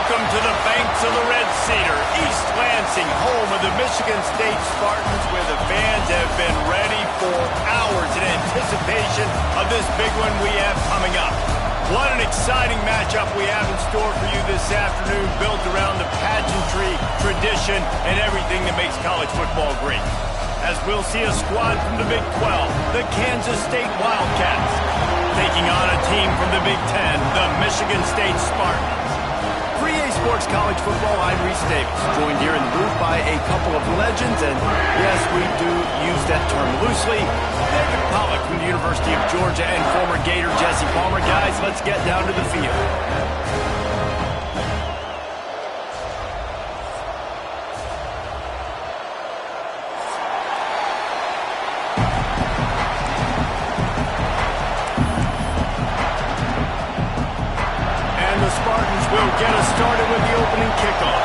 Welcome to the banks of the Red Cedar, East Lansing, home of the Michigan State Spartans, where the fans have been ready for hours in anticipation of this big one we have coming up. What an exciting matchup we have in store for you this afternoon, built around the pageantry, tradition, and everything that makes college football great. As we'll see a squad from the Big 12, the Kansas State Wildcats, taking on a team from the Big 10, the Michigan State Spartans. For EA Sports College Football, I'm Reese Davis, joined here in the booth by a couple of legends, and yes, we do use that term loosely. David Pollack from the University of Georgia and former Gator Jesse Palmer. Guys, let's get down to the field. Will get us started with the opening kickoff.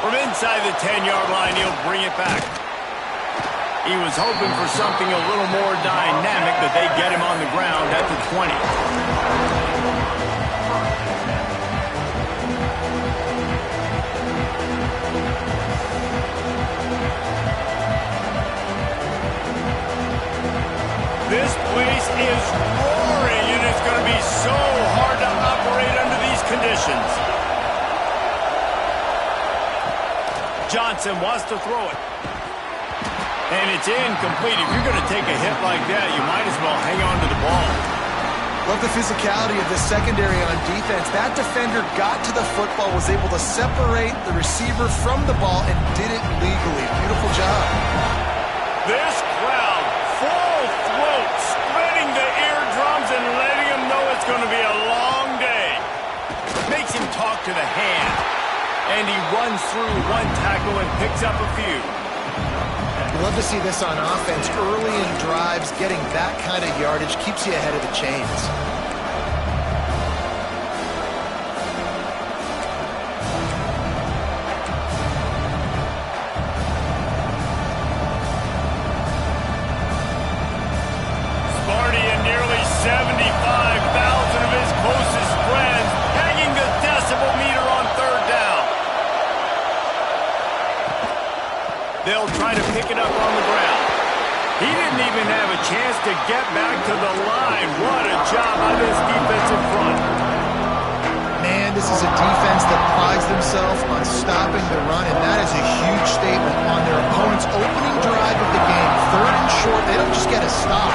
From inside the 10-yard line, he'll bring it back. He was hoping for something a little more dynamic, but they get him on the ground at the 20. This place is roaring, and it's going to be so hard to operate under these conditions. Johnson wants to throw it. And it's incomplete. If you're going to take a hit like that, you might as well hang on to the ball. Love the physicality of the secondary on defense. That defender got to the football, was able to separate the receiver from the ball, and did it legally. Beautiful job. This crowd, full throat, splitting the eardrums and letting him know it's going to be a long day. Makes him talk to the hand. And he runs through one tackle and picks up a few. Love to see this on offense. Early in drives, getting that kind of yardage keeps you ahead of the chains. Sparty and nearly 75,000 of his closest friends hanging the decibel meter on third down. They'll try to pick it up on the ground. He didn't even have a chance to get back to the line. What a job by this defensive front. Man, this is a defense that prides themselves on stopping the run, and that is a huge statement on their opponent's opening drive of the game. Third and short, they don't just get a stop.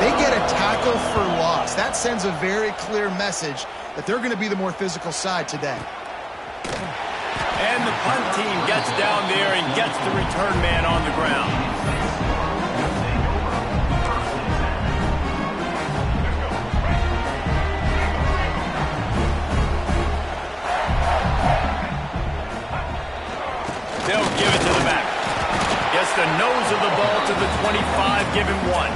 They get a tackle for loss. That sends a very clear message that they're going to be the more physical side today. And the punt team gets down there and gets the return man on the ground. They'll give it to the back. Gets the nose of the ball to the 25, give him one.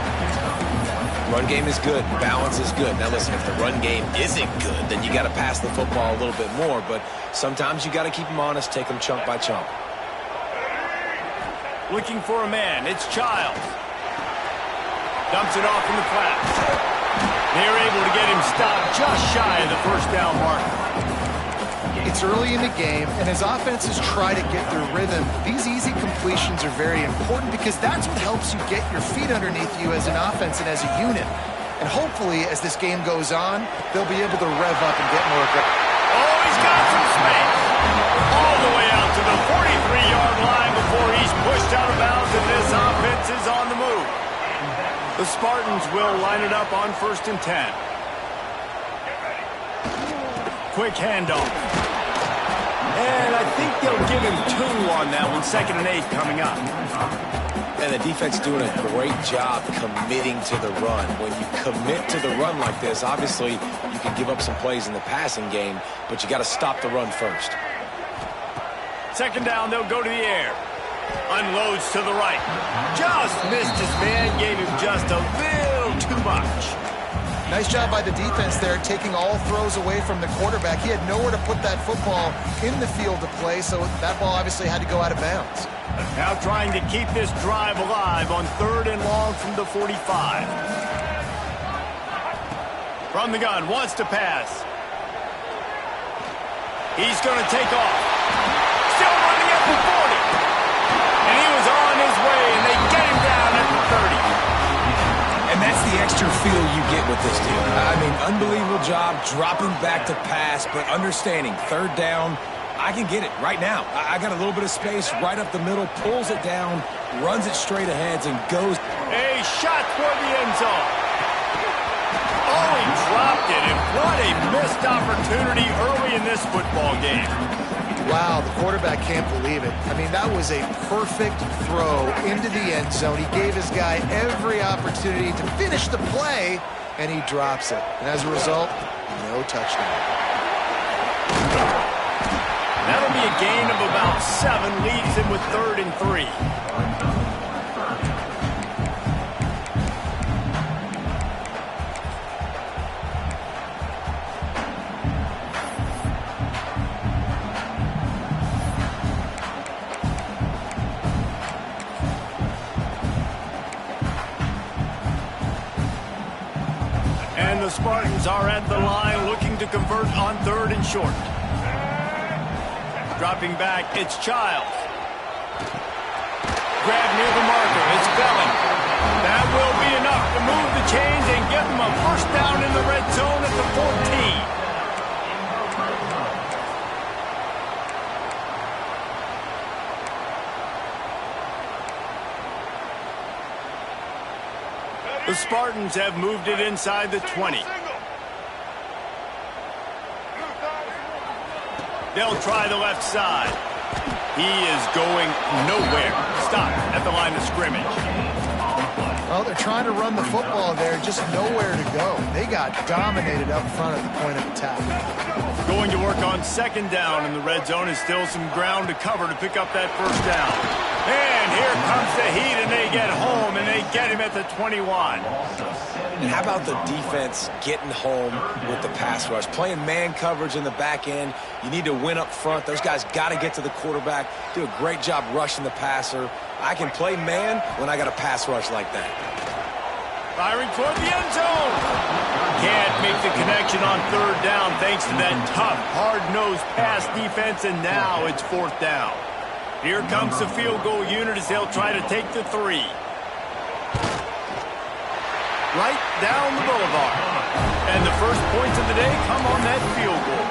Run game is good. Balance is good. Now listen, if the run game isn't good, then you got to pass the football a little bit more. But sometimes you got to keep them honest, take them chunk by chunk. Looking for a man. It's Childs. Dumps it off in the flats. They're able to get him stopped just shy of the first down marker. It's early in the game, and as offenses try to get their rhythm, these easy completions are very important because that's what helps you get your feet underneath you as an offense and as a unit. And hopefully, as this game goes on, they'll be able to rev up and get more aggressive. Oh, he's got some space. All the way out to the 43-yard line before he's pushed out of bounds, and this offense is on the move. The Spartans will line it up on 1st and 10. Quick handoff. And I think they'll give him 2 on that one. 2nd and 8 coming up. And the defense doing a great job committing to the run. When you commit to the run like this, obviously you can give up some plays in the passing game, but you got to stop the run first. 2nd down, they'll go to the air. Unloads to the right. Just missed his man, gave him just a little too much. Nice job by the defense there, taking all throws away from the quarterback. He had nowhere to put that football in the field to play, so that ball obviously had to go out of bounds. Now trying to keep this drive alive on 3rd and long from the 45. From the gun, wants to pass. He's going to take off. Still running at the 40. And he was on his way, and they get him down at the 30. And that's the extra feel you get with this deal. I mean, unbelievable job dropping back to pass, but understanding third down, I can get it right now. I got a little bit of space right up the middle, pulls it down, runs it straight ahead, and goes. A shot toward the end zone. Oh, he dropped it, and what a missed opportunity early in this football game. Wow, the quarterback can't believe it. I mean, that was a perfect throw into the end zone. He gave his guy every opportunity to finish the play, and he drops it. And as a result, no touchdown. That'll be a gain of about 7, leaves him with 3rd and 3. And the Spartans are at the line looking to convert on 3rd and short. Dropping back, it's Childs. Grab near the marker, it's Belling. That will be enough to move the chains and give them a first down in the red zone at the 14. The Spartans have moved it inside the 20. They'll try the left side. He is going nowhere. Stop at the line of scrimmage. Well, they're trying to run the football there, just nowhere to go. They got dominated up front at the point of attack. Going to work on 2nd down in the red zone, is still some ground to cover to pick up that first down. And here comes the heat, and they get home, and they get him at the 21. And how about the defense getting home with the pass rush? Playing man coverage in the back end. You need to win up front. Those guys got to get to the quarterback. Do a great job rushing the passer. I can play man when I got a pass rush like that. Firing toward the end zone. Can't make the connection on 3rd down thanks to that tough, hard-nosed pass defense, and now it's 4th down. Here comes the field goal unit as they'll try to take the 3. Right down the boulevard. And the first points of the day come on that field goal.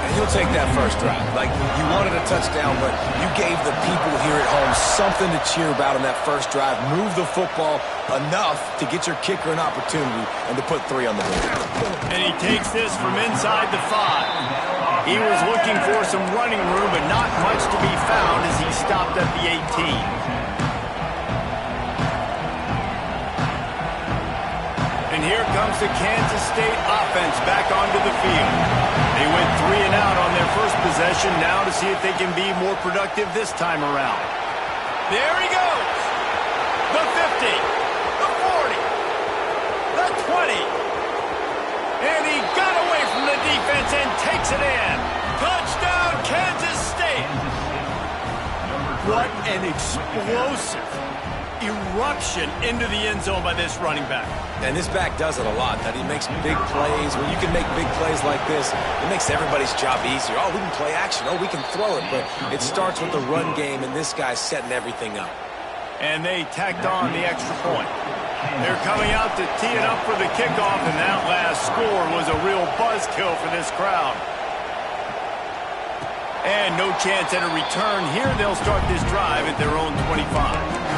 And you'll take that first drive. Like, you wanted a touchdown, but you gave the people here at home something to cheer about on that first drive. Move the football enough to get your kicker an opportunity and to put 3 on the board. And he takes this from inside the 5. He was looking for some running room, but not much to be found as he stopped at the 18. And here comes the Kansas State offense back onto the field. They went 3 and out on their first possession, now to see if they can be more productive this time around. There he goes. The 50, the 40, the 20. And he got away from the defense and takes it in. Touchdown, Kansas State. What an explosive eruption into the end zone by this running back. And this back does it a lot. That he makes big plays. When you can make big plays like this, it makes everybody's job easier. Oh, we can play action. Oh, we can throw it. But it starts with the run game, and this guy's setting everything up. And they tacked on the extra point. They're coming out to tee it up for the kickoff, and that last score was a real buzzkill for this crowd. And no chance at a return. Here they'll start this drive at their own 25.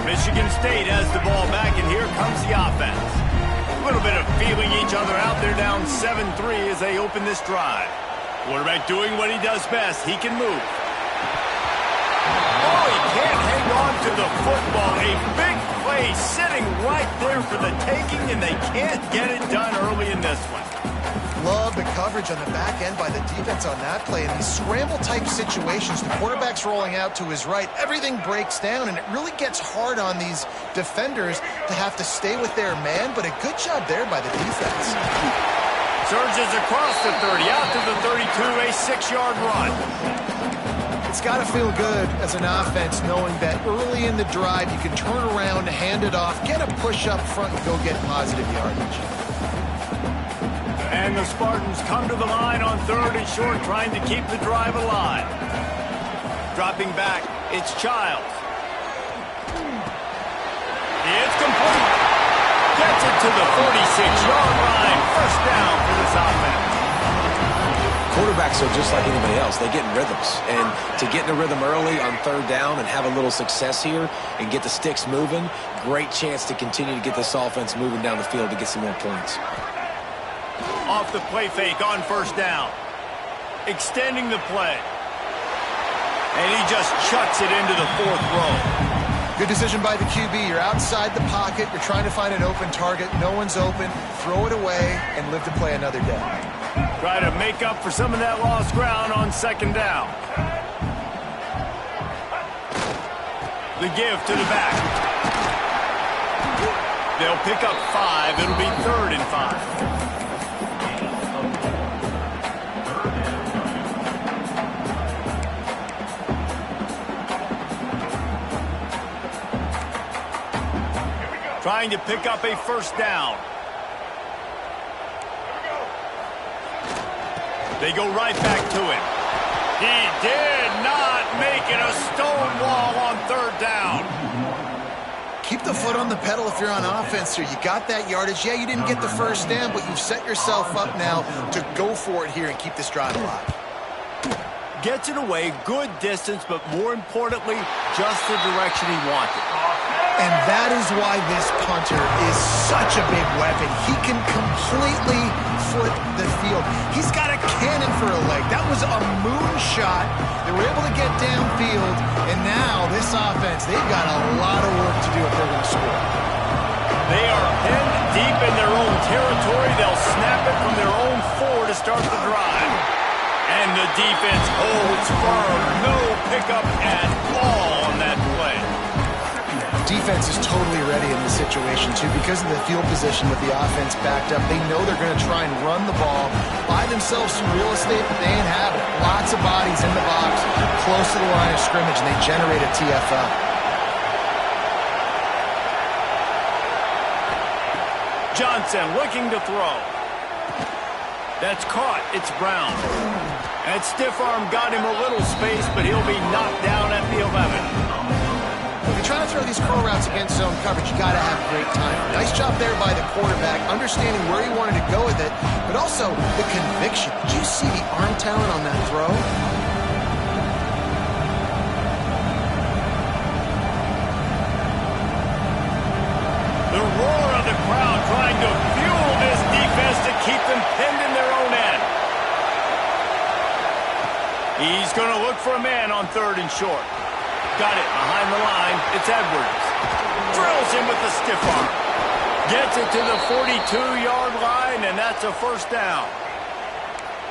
Michigan State has the ball back, and here comes the offense. A little bit of feeling each other out. They're down 7-3 as they open this drive. Quarterback doing what he does best. He can move. Oh, he can't hang on to the football. A big play sitting right there for the taking, and they can't get it done early in this one. Love the coverage on the back end by the defense on that play. In these scramble-type situations, the quarterback's rolling out to his right. Everything breaks down, and it really gets hard on these defenders to have to stay with their man, but a good job there by the defense. Surges across the 30, out to the 32, a 6-yard run. It's got to feel good as an offense knowing that early in the drive you can turn around, hand it off, get a push up front, and go get positive yardage. And the Spartans come to the line on 3rd and short, trying to keep the drive alive. Dropping back, it's Childs. It's complete. Gets it to the 46-yard line. First down for this offense. Quarterbacks are just like anybody else. They get in rhythms. And to get in a rhythm early on 3rd down and have a little success here and get the sticks moving, great chance to continue to get this offense moving down the field to get some more points. Off the play fake on 1st down. Extending the play. And he just chucks it into the 4th row. Good decision by the QB. You're outside the pocket. You're trying to find an open target. No one's open. Throw it away and live to play another day. Try to make up for some of that lost ground on 2nd down. The give to the back. They'll pick up 5. It'll be 3rd and 5. Trying to pick up a 1st down. They go right back to it. He did not make it a stone wall on 3rd down. Keep the foot on the pedal if you're on offense here. You got that yardage. Yeah, you didn't get the 1st down, but you've set yourself up now to go for it here and keep this drive alive. Gets it away, good distance, but more importantly, just the direction he wanted. And that is why this punter is such a big weapon. He can completely foot the field. He's got a cannon for a leg. That was a moonshot. They were able to get downfield, and now this offense, they've got a lot of work to do if they're going to score. They are pinned deep in their own territory. They'll snap it from their own 4 to start the drive. And the defense holds firm. No pickup at all on that play. Defense is totally ready in this situation, too, because of the field position with the offense backed up. They know they're going to try and run the ball, buy themselves some real estate, but they ain't have it. Lots of bodies in the box, close to the line of scrimmage, and they generate a TFL. Johnson looking to throw. That's caught. It's Brown. That stiff arm got him a little space, but he'll be knocked down at the 11. If you're trying to throw these curl routes against zone coverage, you got to have great time. Nice job there by the quarterback, understanding where he wanted to go with it, but also the conviction. Did you see the arm talent on that throw? The roar of the crowd trying to fuel this defense to keep them pinned in their own end. He's going to look for a man on 3rd and short. Got it behind the line. It's Edwards. Drills him with the stiff arm. Gets it to the 42-yard line, and that's a 1st down.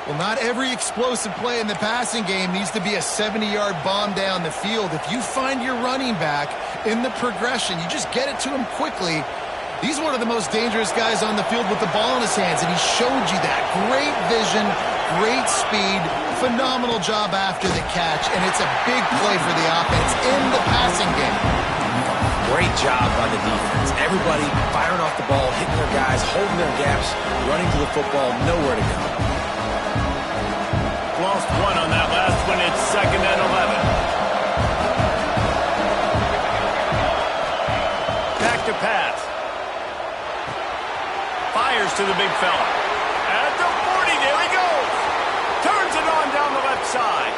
Well, not every explosive play in the passing game needs to be a 70-yard bomb down the field. If you find your running back in the progression, you just get it to him quickly. He's one of the most dangerous guys on the field with the ball in his hands, and he showed you that. Great vision, great speed, phenomenal job after the catch, and it's a big play for the offense in the passing game. Great job by the defense. Everybody firing off the ball, hitting their guys, holding their gaps, running to the football, nowhere to go. Lost 1 on that last one. It's 2nd and 11. Back to pass. Fires to the big fella. At the 40, there he goes. Turns it on down the left side.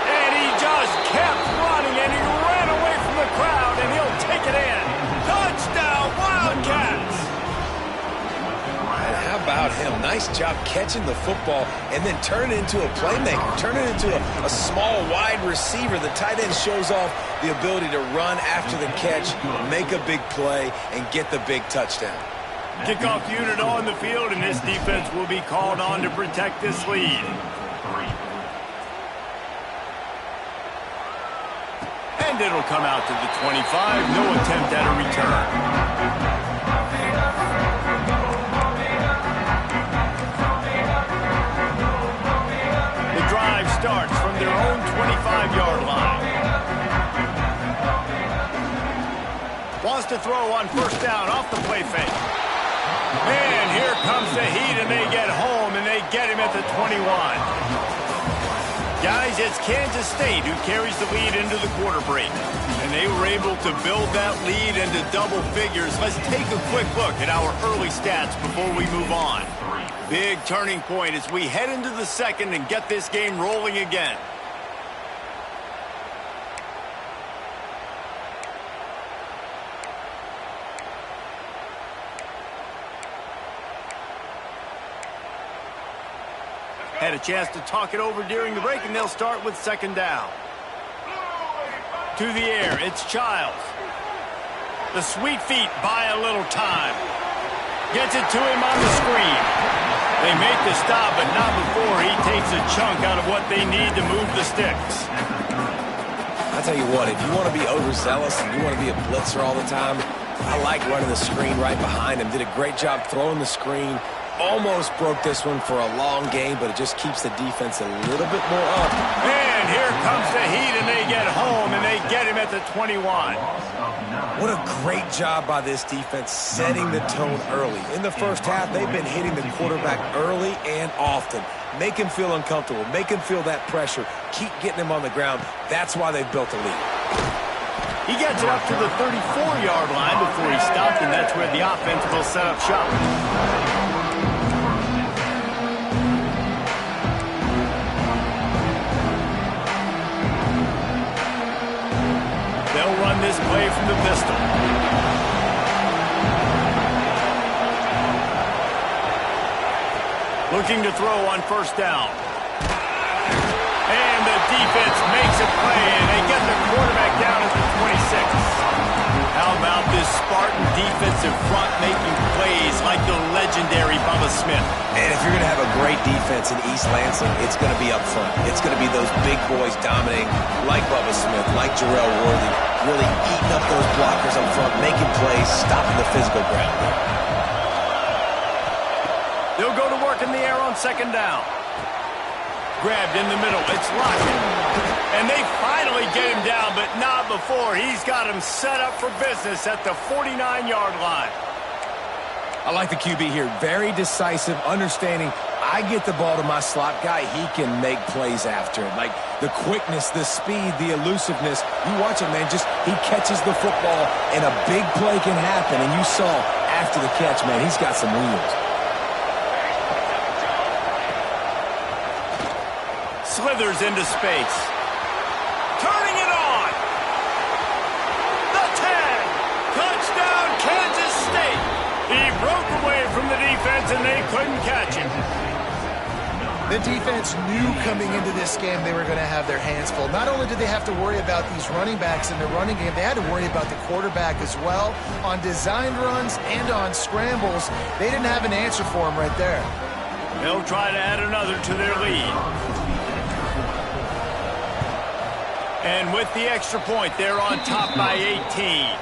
And he just kept running, and he ran away from the crowd, and he'll take it in. Touchdown, Wildcats! And how about him? Nice job catching the football and then turn it into a playmaker. Turn it into a small, wide receiver. The tight end shows off the ability to run after the catch, make a big play, and get the big touchdown. Kickoff unit on the field, and this defense will be called on to protect this lead. And it'll come out to the 25. No attempt at a return. The drive starts from their own 25-yard line. Wants to throw on first down off the play fake. And here comes the heat, and they get home, and they get him at the 21. Guys, it's Kansas State who carries the lead into the quarter break. And they were able to build that lead into double figures. Let's take a quick look at our early stats before we move on. Big turning point as we head into the second and get this game rolling again. Had a chance to talk it over during the break, and they'll start with second down. To the air, it's Childs. The sweet feet buy a little time. Gets it to him on the screen. They make the stop, but not before he takes a chunk out of what they need to move the sticks. I'll tell you what, if you want to be overzealous and you want to be a blitzer all the time, I like running the screen right behind him. Did a great job throwing the screen. Almost broke this one for a long game, but it just keeps the defense a little bit more up. And here comes the heat, and they get home, and they get him at the 21. What a great job by this defense setting the tone early. In the first half, they've been hitting the quarterback early and often. Make him feel uncomfortable. Make him feel that pressure. Keep getting him on the ground. That's why they've built a lead. He gets it up to the 34-yard line before he stopped, and that's where the offense will set up shop. They'll run this play from the pistol. Looking to throw on first down. And the defense makes a play, and they get the quarterback down at the 26. How about this Spartan defensive front making plays like the legendary Bubba Smith? And if you're going to have a great defense in East Lansing, it's going to be up front. It's going to be those big boys dominating like Bubba Smith, like Jarrell Worthy, really eating up those blockers up front, making plays, stopping the physical ground. They'll go to work in the air on second down. Grabbed in the middle. It's Lockett. And they finally get him down, but not before. He's got him set up for business at the 49-yard line. I like the QB here. Very decisive, understanding I get the ball to my slot guy, he can make plays after it. Like the quickness, the speed, the elusiveness. You watch it, man. Just he catches the football, and a big play can happen. And you saw after the catch, man, he's got some wheels. Slithers into space. Turning it on. The 10. Touchdown, Kansas State. He broke away from the defense, and they couldn't catch him. The defense knew coming into this game they were going to have their hands full. Not only did they have to worry about these running backs in the running game, they had to worry about the quarterback as well. On designed runs and on scrambles, they didn't have an answer for him right there. They'll try to add another to their lead. And with the extra point, they're on top by 18.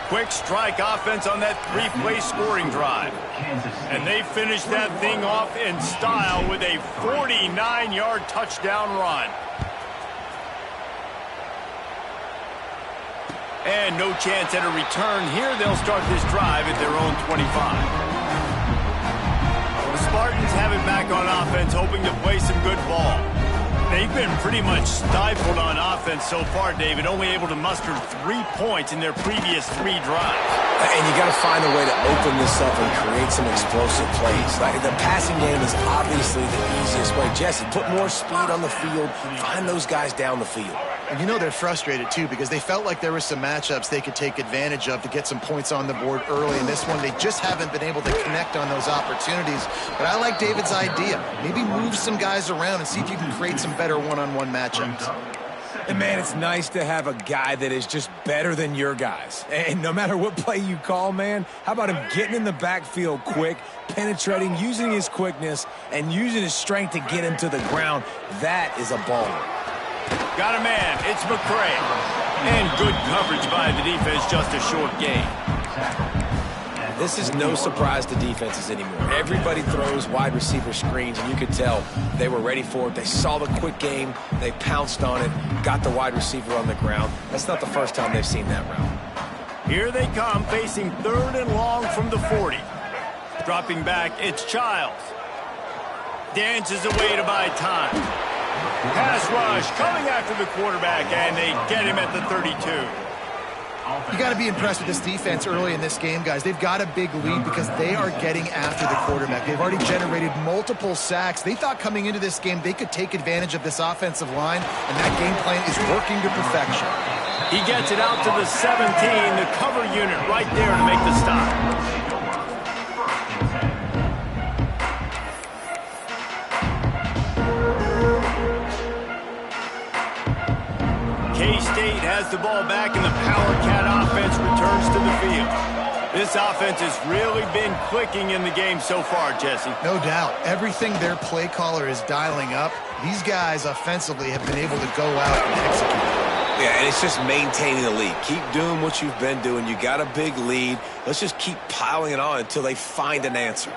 Quick strike offense on that three-play scoring drive. And they finish that thing off in style with a 49-yard touchdown run. And no chance at a return here. They'll start this drive at their own 25. The Spartans have it back on offense, hoping to play some good ball. They've been pretty much stifled on offense so far, David, only able to muster 3 points in their previous 3 drives. And you got to find a way to open this up and create some explosive plays. Like the passing game is obviously the easiest way. Jesse, put more speed on the field, find those guys down the field. And you know they're frustrated, too, because they felt like there were some matchups they could take advantage of to get some points on the board early. In this one, they just haven't been able to connect on those opportunities. But I like David's idea. Maybe move some guys around and see if you can create some better one-on-one matchups. And, man, it's nice to have a guy that is just better than your guys. And no matter what play you call, man, how about him getting in the backfield quick, penetrating, using his quickness, and using his strength to get him to the ground? That is a baller. Got a man. It's McCray. And good coverage by the defense, just a short gain. This is no surprise to defenses anymore. Everybody throws wide receiver screens, and you could tell they were ready for it. They saw the quick game. They pounced on it, got the wide receiver on the ground. That's not the first time they've seen that route. Here they come, facing 3rd and long from the 40. Dropping back, it's Childs. Dances away to buy time. Pass rush coming after the quarterback, and they get him at the 32. You got to be impressed with this defense early in this game, guys. They've got a big lead because they are getting after the quarterback. They've already generated multiple sacks. They thought coming into this game they could take advantage of this offensive line, and that game plan is working to perfection. He gets it out to the 17, the cover unit right there to make the stop. K-State has the ball back, and the Power Cat offense returns to the field. This offense has really been clicking in the game so far, Jesse. No doubt. Everything their play caller is dialing up, these guys offensively have been able to go out and execute. Yeah, and it's just maintaining the lead. Keep doing what you've been doing. You got a big lead. Let's just keep piling it on until they find an answer.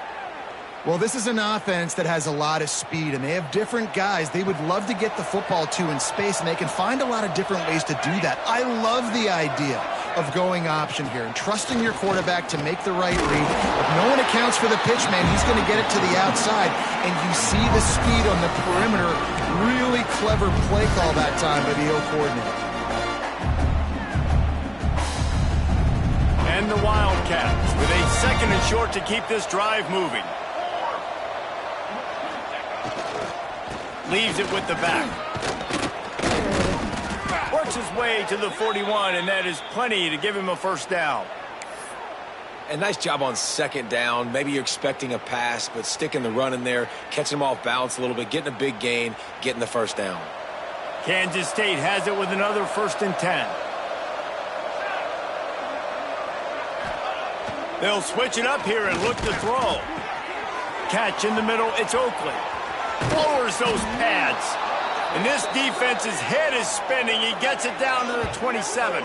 Well, this is an offense that has a lot of speed, and they have different guys they would love to get the football to in space, and they can find a lot of different ways to do that. I love the idea of going option here and trusting your quarterback to make the right read. If no one accounts for the pitch, man, he's going to get it to the outside, and you see the speed on the perimeter. Really clever play call that time by the O coordinator. And the Wildcats with a 2nd and short to keep this drive moving. Leaves it with the back. Works his way to the 41, and that is plenty to give him a first down. And nice job on 2nd down. Maybe you're expecting a pass, but sticking the run in there, catching him off balance a little bit, getting a big gain, getting the first down. Kansas State has it with another 1st and 10. They'll switch it up here and look to throw. Catch in the middle, it's Oakley. Lowers those pads. And this defense's head is spinning. He gets it down to the 27.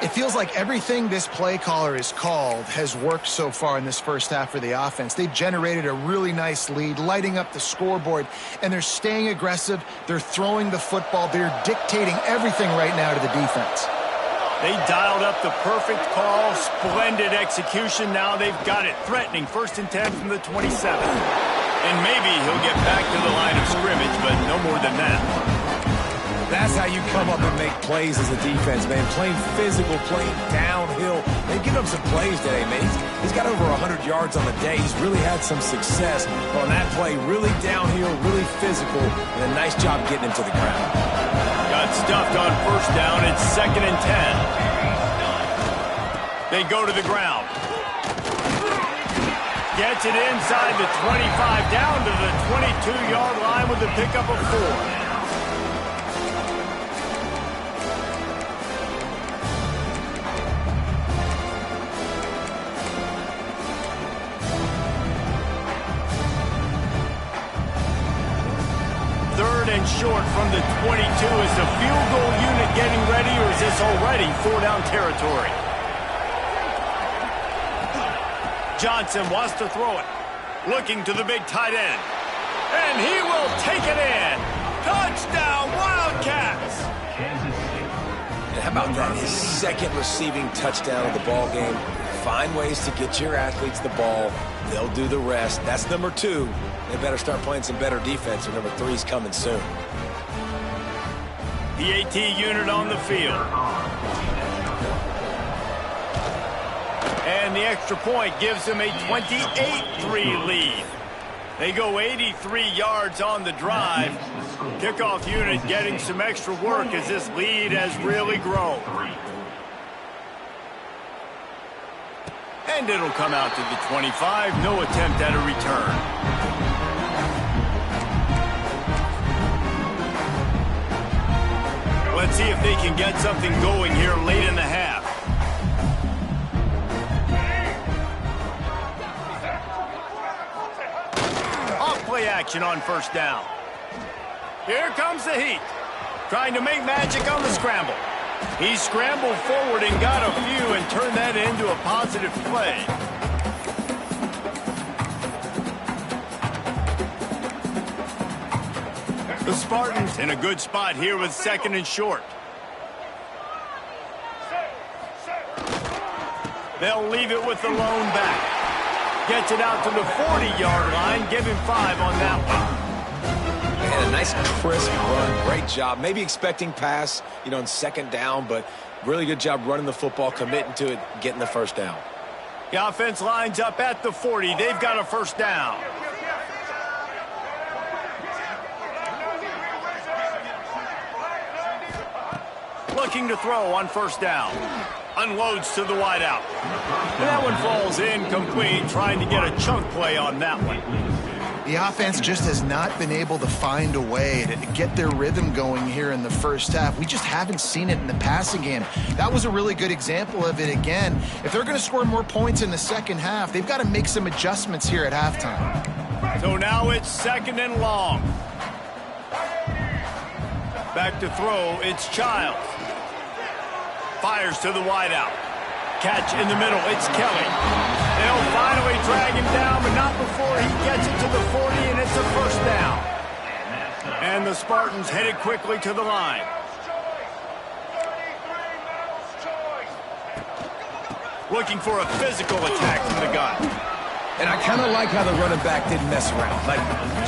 It feels like everything this play caller has called has worked so far in this first half for the offense. They've generated a really nice lead, lighting up the scoreboard, and they're staying aggressive. They're throwing the football. They're dictating everything right now to the defense. They dialed up the perfect call. Splendid execution. Now they've got it. Threatening 1st and 10 from the 27. And maybe he'll get back to the line of scrimmage, but no more than that. That's how you come up and make plays as a defense, man. Playing physical, playing downhill. They've given him some plays today, man. He's got over 100 yards on the day. He's really had some success on that play. Really downhill, really physical, and a nice job getting him to the ground. Got stuffed on 1st down. It's 2nd and 10. They go to the ground. Gets it inside the 25, down to the 22-yard line with the pickup of 4. Third and short from the 22. Is the field goal unit getting ready, or is this already 4-down territory? Johnson wants to throw it. Looking to the big tight end. And he will take it in. Touchdown, Wildcats! And how about that? His 2nd receiving touchdown of the ball game. Find ways to get your athletes the ball. They'll do the rest. That's number 2. They better start playing some better defense, or number 3's coming soon. The AT unit on the field. And the extra point gives them a 28-3 lead. They go 83 yards on the drive. Kickoff unit getting some extra work as this lead has really grown. And it'll come out to the 25. No attempt at a return. Let's see if they can get something going here late in the half. Play action on 1st down. Here comes the heat. Trying to make magic on the scramble. He scrambled forward and got a few and turned that into a positive play. The Spartans in a good spot here with 2nd and short. They'll leave it with the lone back. Gets it out to the 40-yard line. Give him 5 on that one. And a nice crisp run. Great job. Maybe expecting pass, in 2nd down, but really good job running the football, committing to it, getting the 1st down. The offense lines up at the 40. They've got a 1st down. Looking to throw on 1st down. Unloads to the wideout. And that one falls incomplete, trying to get a chunk play on that one. The offense just has not been able to find a way to get their rhythm going here in the 1st half. We just haven't seen it in the passing game. That was a really good example of it again. If they're going to score more points in the 2nd half, they've got to make some adjustments here at halftime. So now it's 2nd and long. Back to throw, it's Childs. Fires to the wideout. Catch in the middle, it's Kelly. They'll finally drag him down, but not before he gets it to the 40, and it's a 1st down. And the Spartans headed quickly to the line. Looking for a physical attack from the gun. And I kind of like how the running back didn't mess around. Like,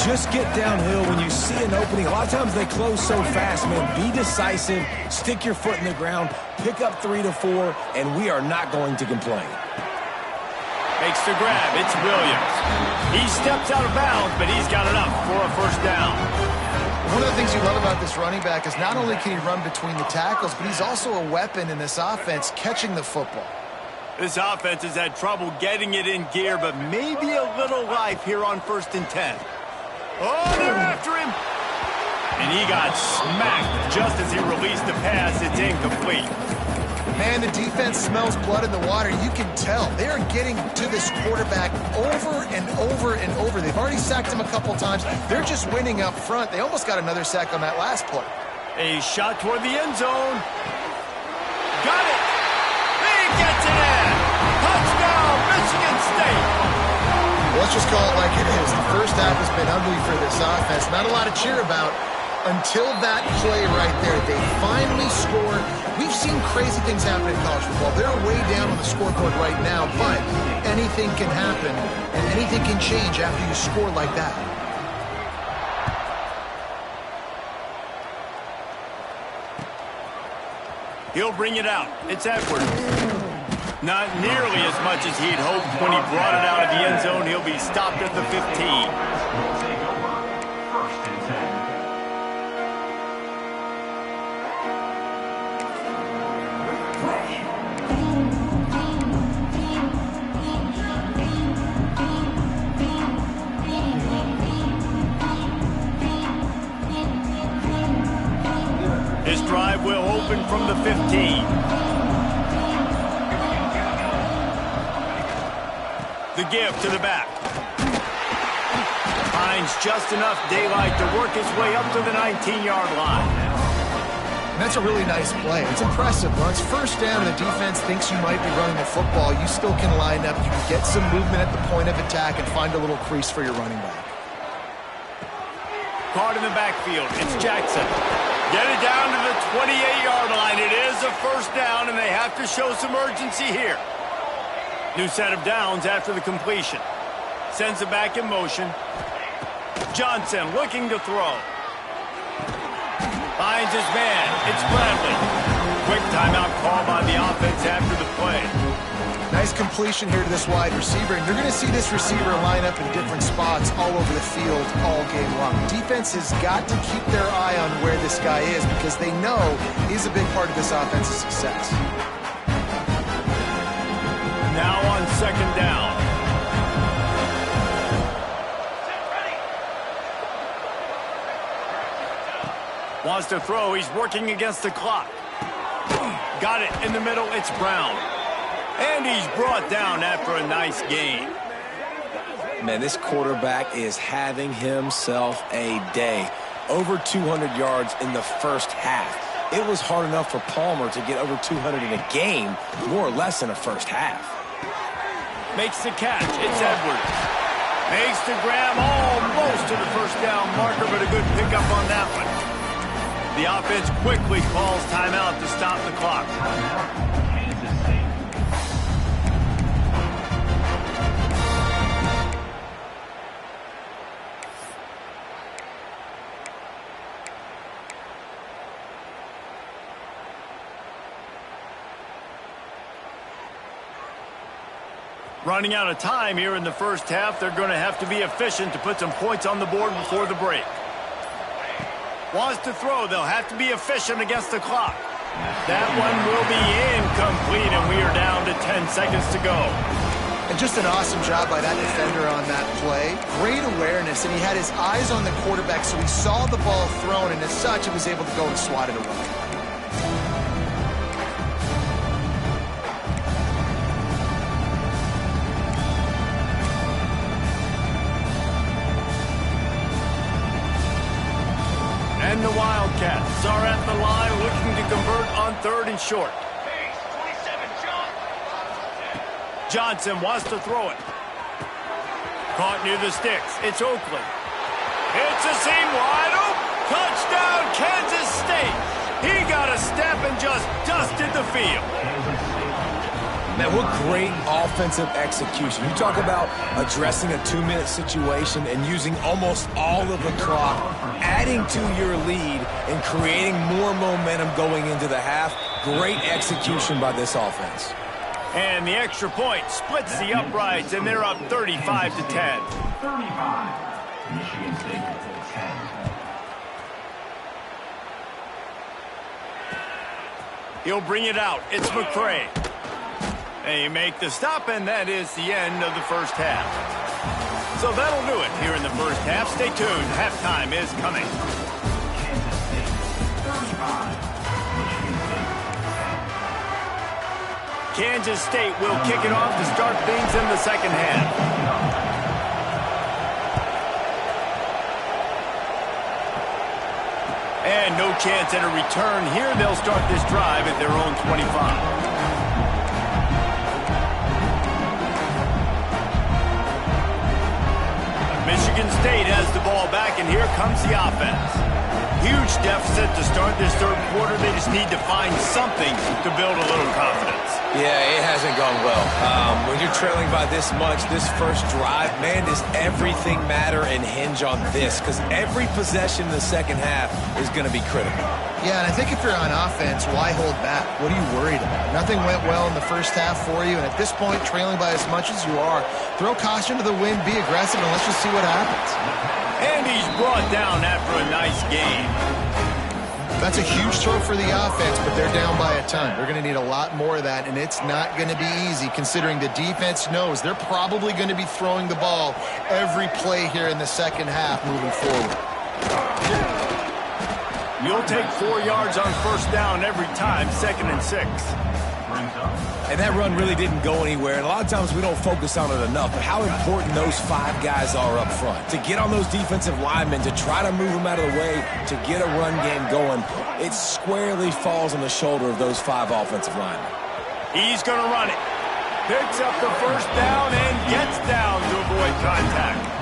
just get downhill when you see an opening. A lot of times they close so fast, man. Be decisive, stick your foot in the ground, pick up 3 to 4, and we are not going to complain. Makes the grab. It's Williams. He steps out of bounds, but he's got enough for a 1st down. One of the things you love about this running back is not only can he run between the tackles, but he's also a weapon in this offense catching the football. This offense has had trouble getting it in gear, but maybe a little life here on 1st and 10. Oh, they're after him. And he got smacked just as he released the pass. It's incomplete. Man, the defense smells blood in the water. You can tell. They are getting to this quarterback over and over and over. They've already sacked him a couple times. They're just winning up front. They almost got another sack on that last play. A shot toward the end zone. Got it. He gets it in. Touchdown, Michigan State. Let's just call it like it is. The 1st half has been ugly for this offense. Not a lot to cheer about until that play right there. They finally score. We've seen crazy things happen in college football. They're way down on the scoreboard right now, but anything can happen, and anything can change after you score like that. He'll bring it out. It's Edwards. Not nearly as much as he'd hoped when he brought it out of the end zone. He'll be stopped at the 15. His drive will open from the 15. The give to the back. Finds just enough daylight to work his way up to the 19-yard line. And that's a really nice play. It's impressive. Once 1st down, the defense thinks you might be running the football. You still can line up. You can get some movement at the point of attack and find a little crease for your running back. Caught in the backfield. It's Jackson. Get it down to the 28-yard line. It is a 1st down, and they have to show some urgency here. New set of downs after the completion. Sends it back in motion. Johnson looking to throw. Finds his man. It's Bradley. Quick timeout call by the offense after the play. Nice completion here to this wide receiver, and you're going to see this receiver line up in different spots all over the field all game long. Defense has got to keep their eye on where this guy is because they know he's a big part of this offense's success. Now on 2nd down. Wants to throw. He's working against the clock. Got it in the middle. It's Brown. And he's brought down after a nice game. Man, this quarterback is having himself a day. Over 200 yards in the 1st half. it was hard enough for Palmer to get over 200 in a game, more or less in a first half. Makes the catch. It's Edwards. Makes the grab almost to the first down marker, but a good pickup on that one. The offense quickly calls timeout to stop the clock. Running out of time here in the first half. They're going to have to be efficient to put some points on the board before the break. Wants to throw. They'll have to be efficient against the clock. That one will be incomplete, and we are down to 10 seconds to go. And just an awesome job by that defender on that play. Great awareness, and he had his eyes on the quarterback, so he saw the ball thrown, and as such, he was able to go and swat it away. And the Wildcats are at the line looking to convert on 3rd and short. Johnson wants to throw it. Caught near the sticks. It's Oakland. It's a seam wide open. Touchdown, Kansas State. He got a step and just dusted the field. Man, what great offensive execution. You talk about addressing a 2-minute situation and using almost all of the clock, adding to your lead and creating more momentum going into the half. Great execution by this offense. And the extra point splits the uprights, and they're up 35 to 10. 35. Michigan State at 10. He'll bring it out. It's McCray. They make the stop, and that is the end of the first half. So that'll do it here in the first half. Stay tuned. Halftime is coming. Kansas State 35. Michigan State 10. Kansas State will kick it off to start things in the second half. And no chance at a return here. They'll start this drive at their own 25. Michigan State has the ball back, and here comes the offense. Huge deficit to start this third quarter. They just need to find something to build a little confidence. Yeah, it hasn't gone well. When you're trailing by this much, this first drive, man, does everything matter and hinge on this? Because every possession in the second half is going to be critical. Yeah, and I think if you're on offense, why hold back? What are you worried about? Nothing went well in the first half for you, and at this point, trailing by as much as you are, throw caution to the wind, be aggressive, and let's just see what happens. And he's brought down after a nice game. That's a huge throw for the offense, but they're down by a ton. They're going to need a lot more of that, and it's not going to be easy considering the defense knows they're probably going to be throwing the ball every play here in the second half moving forward. You'll take 4 yards on first down every time, 2nd and 6. And that run really didn't go anywhere, and a lot of times we don't focus on it enough, but how important those 5 guys are up front. To get on those defensive linemen, to try to move them out of the way, to get a run game going, it squarely falls on the shoulder of those 5 offensive linemen. He's going to run it. Picks up the first down and gets down to avoid contact.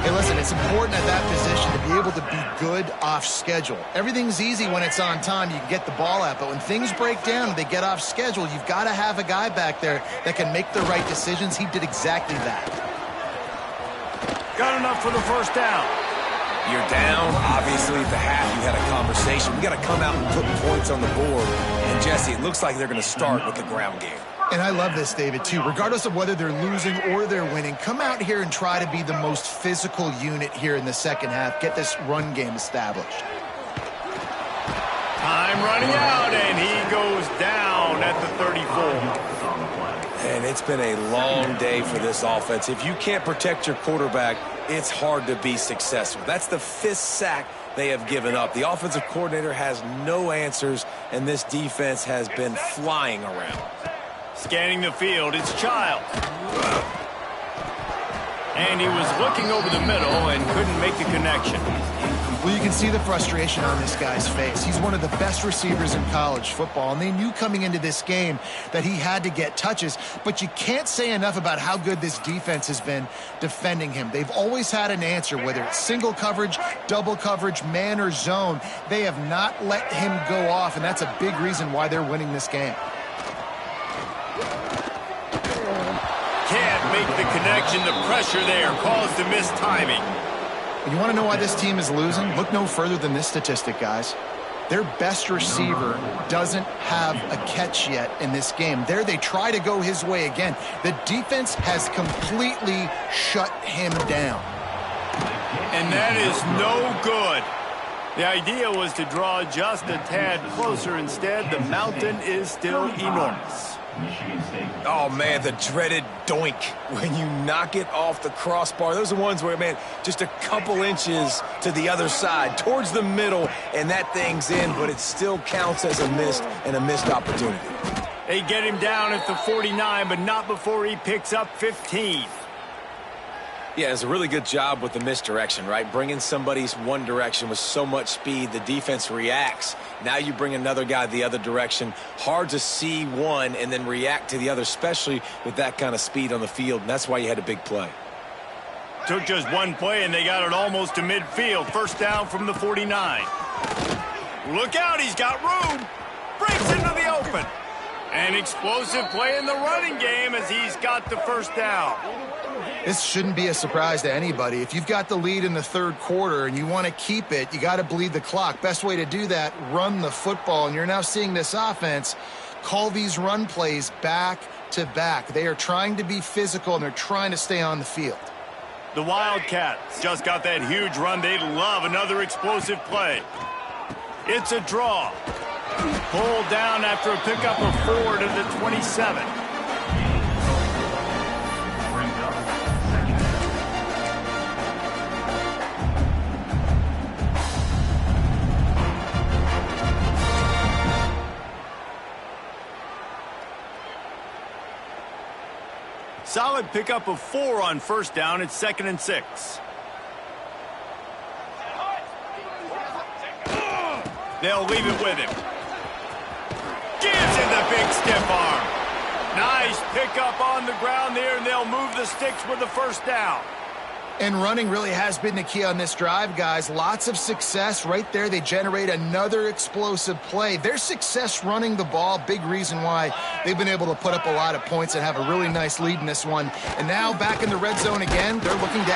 Hey, listen, it's important at that position to be able to be good off schedule. Everything's easy when it's on time. You can get the ball out, but when things break down and they get off schedule, you've got to have a guy back there that can make the right decisions. He did exactly that. Got enough for the first down. You're down. Obviously, at the half, you had a conversation. We got to come out and put points on the board. And, Jesse, it looks like they're going to start with the ground game. And I love this, David, too. Regardless of whether they're losing or they're winning, come out here and try to be the most physical unit here in the second half. Get this run game established. Time running out, and he goes down at the 34. And it's been a long day for this offense. If you can't protect your quarterback, it's hard to be successful. That's the 5th sack they have given up. The offensive coordinator has no answers, and this defense has been flying around. Scanning the field, it's Childs. And he was looking over the middle and couldn't make the connection. Well, you can see the frustration on this guy's face. He's one of the best receivers in college football, and they knew coming into this game that he had to get touches, but you can't say enough about how good this defense has been defending him. They've always had an answer, whether it's single coverage, double coverage, man or zone. They have not let him go off, and that's a big reason why they're winning this game. Can't make the connection. The pressure there caused the missed timing. You want to know why this team is losing? Look no further than this statistic, guys. Their best receiver doesn't have a catch yet in this game. There they try to go his way again. The defense has completely shut him down. And that is no good. The idea was to draw just a tad closer. Instead, the mountain is still enormous. Oh, man, the dreaded doink when you knock it off the crossbar. Those are ones where, man, just a couple inches to the other side, towards the middle, and that thing's in, but it still counts as a missed opportunity. They get him down at the 49, but not before he picks up 15. Yeah, it's a really good job with the misdirection, right? Bringing somebody's one direction with so much speed, the defense reacts. Now you bring another guy the other direction. Hard to see one and then react to the other, especially with that kind of speed on the field, and that's why you had a big play. Took just one play, and they got it almost to midfield. First down from the 49. Look out, he's got room. Breaks into the open. An explosive play in the running game as he's got the first down. This shouldn't be a surprise to anybody. If you've got the lead in the third quarter and you want to keep it, you got to bleed the clock. Best way to do that, run the football. And you're now seeing this offense call these run plays back to back. They are trying to be physical, and they're trying to stay on the field. The Wildcats just got that huge run. They'd love another explosive play. It's a draw. Pulled down after a pickup of 4 to the 27. Solid pickup of 4 on first down. It's 2nd and 6. They'll leave it with him. Gives him the big stiff arm. Nice pickup on the ground there, and they'll move the sticks with the first down. And running really has been the key on this drive, guys. Lots of success right there. They generate another explosive play. Their success running the ball, big reason why they've been able to put up a lot of points and have a really nice lead in this one. And now back in the red zone again, they're looking to...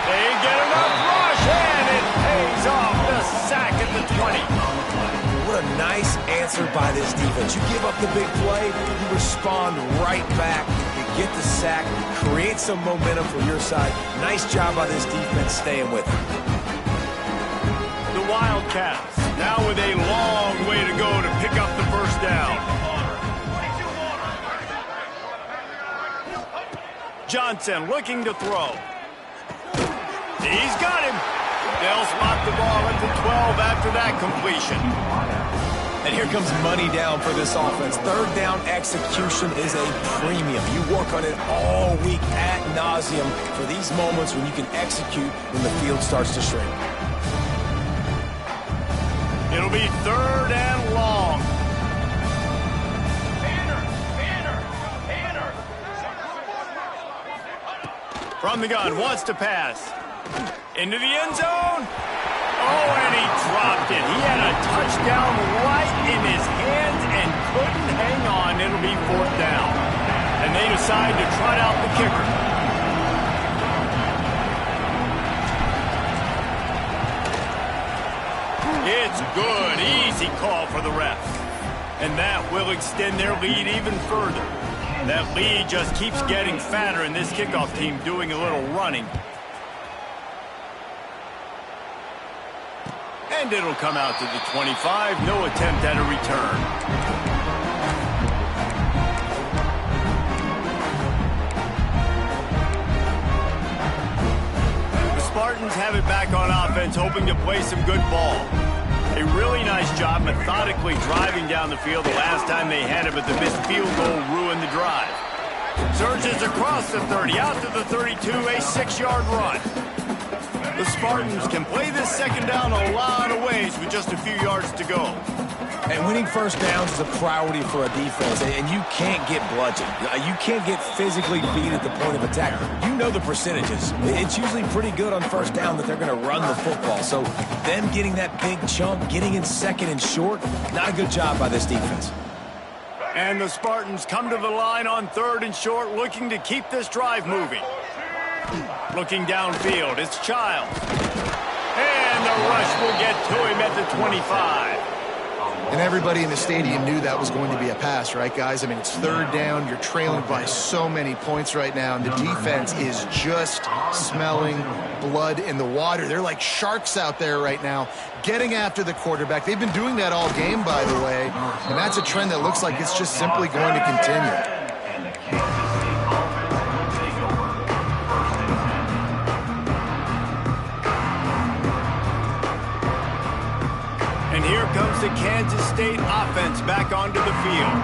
They get enough rush, and it pays off. The sack at the 20. What a nice answer by this defense. You give up the big play, you respond right back. You get the sack, create some momentum for your side. Nice job by this defense staying with it. The Wildcats now with a long way to go to pick up the first down. Johnson looking to throw. He's got him. They'll spot the ball at the 12 after that completion. And here comes money down for this offense. Third down execution is a premium. You work on it all week ad nauseum for these moments when you can execute when the field starts to shrink. It'll be 3rd and long. From the gun, wants to pass. Into the end zone. Oh, and he dropped it. He had a touchdown right in his hands and couldn't hang on. It'll be 4th down. And they decide to trot out the kicker. It's good. Easy call for the ref. And that will extend their lead even further. That lead just keeps getting fatter, and this kickoff team doing a little running. And it'll come out to the 25. No attempt at a return. The Spartans have it back on offense, hoping to play some good ball. A really nice job methodically driving down the field the last time they had it, but the missed field goal ruined the drive. Surges across the 30, out to the 32, a 6-yard run. The Spartans can play this second down a lot of ways with just a few yards to go. And winning first downs is a priority for a defense, and you can't get bludgeoned. You can't get physically beat at the point of attack. You know the percentages. It's usually pretty good on first down that they're going to run the football. So them getting that big chunk, getting in second and short, not a good job by this defense. And the Spartans come to the line on third and short, looking to keep this drive moving. Looking downfield, it's Childs. And the rush will get to him at the 25. And everybody in the stadium knew that was going to be a pass, right, guys? I mean, it's third down. You're trailing by so many points right now, and the defense is just smelling blood in the water. They're like sharks out there right now, getting after the quarterback. They've been doing that all game, by the way, and that's a trend that looks like it's just simply going to continue. And here comes the Kansas State offense back onto the field.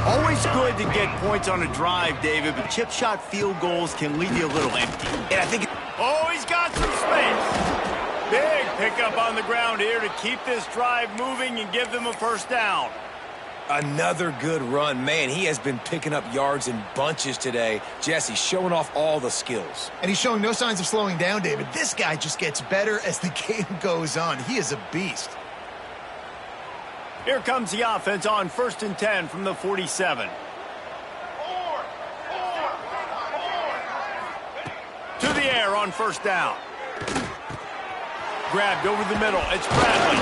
Always good to get points on a drive, David, but chip shot field goals can leave you a little empty. And I think... Oh, he's got some space. Big pickup on the ground here to keep this drive moving and give them a first down. Another good run. Man, he has been picking up yards in bunches today. Jesse showing off all the skills. And he's showing no signs of slowing down, David. This guy just gets better as the game goes on. He is a beast. Here comes the offense on 1st and 10 from the 47. To the air on first down. Grabbed over the middle. It's Bradley.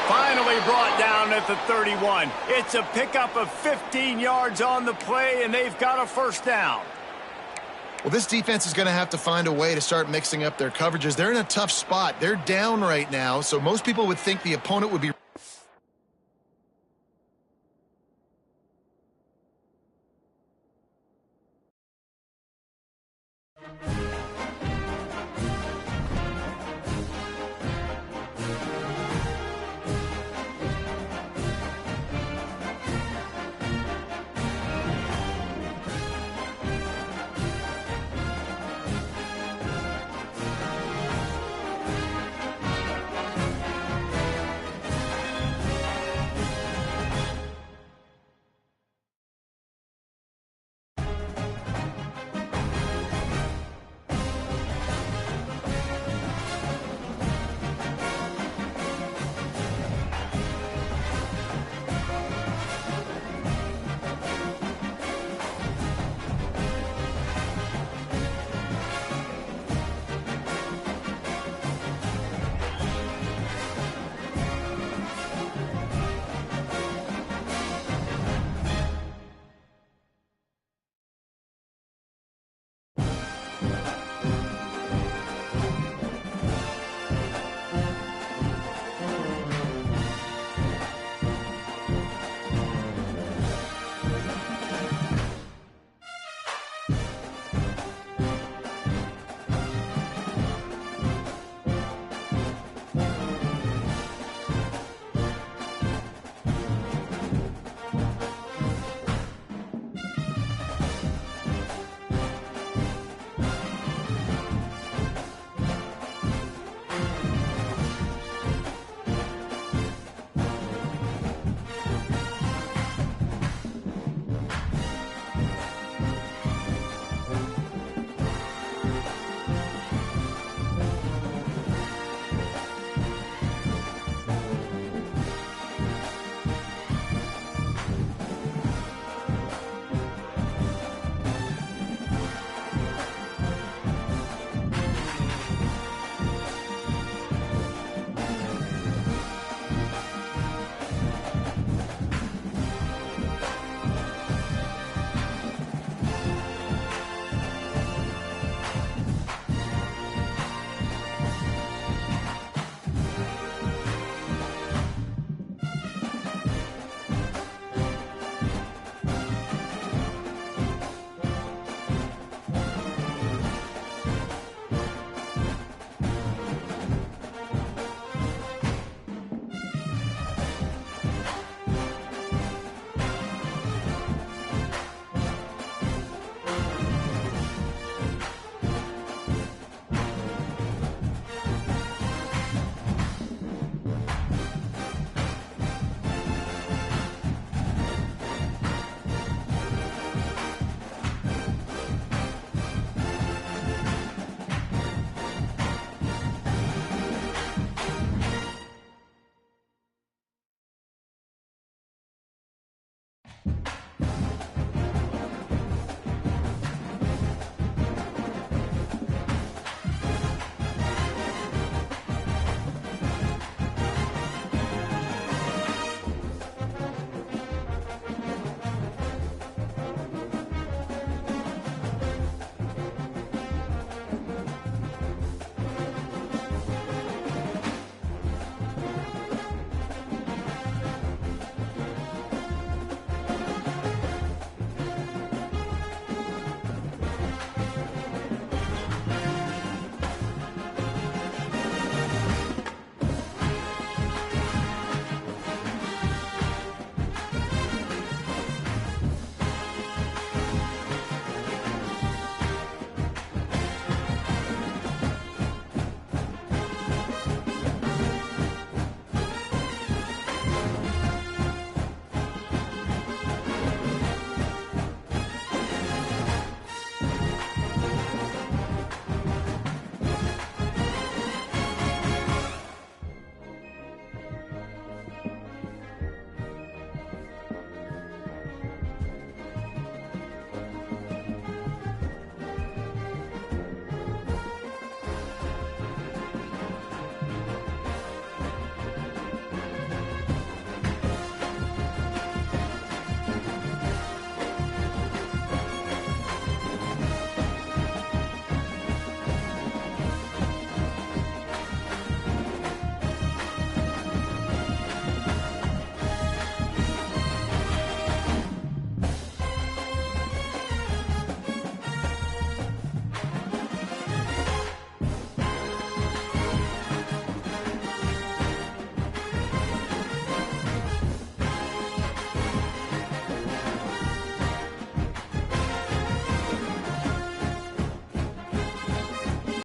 Finally brought down at the 31. It's a pickup of 15 yards on the play, and they've got a first down. Well, this defense is going to have to find a way to start mixing up their coverages. They're in a tough spot. They're down right now, so most people would think the opponent would be... State.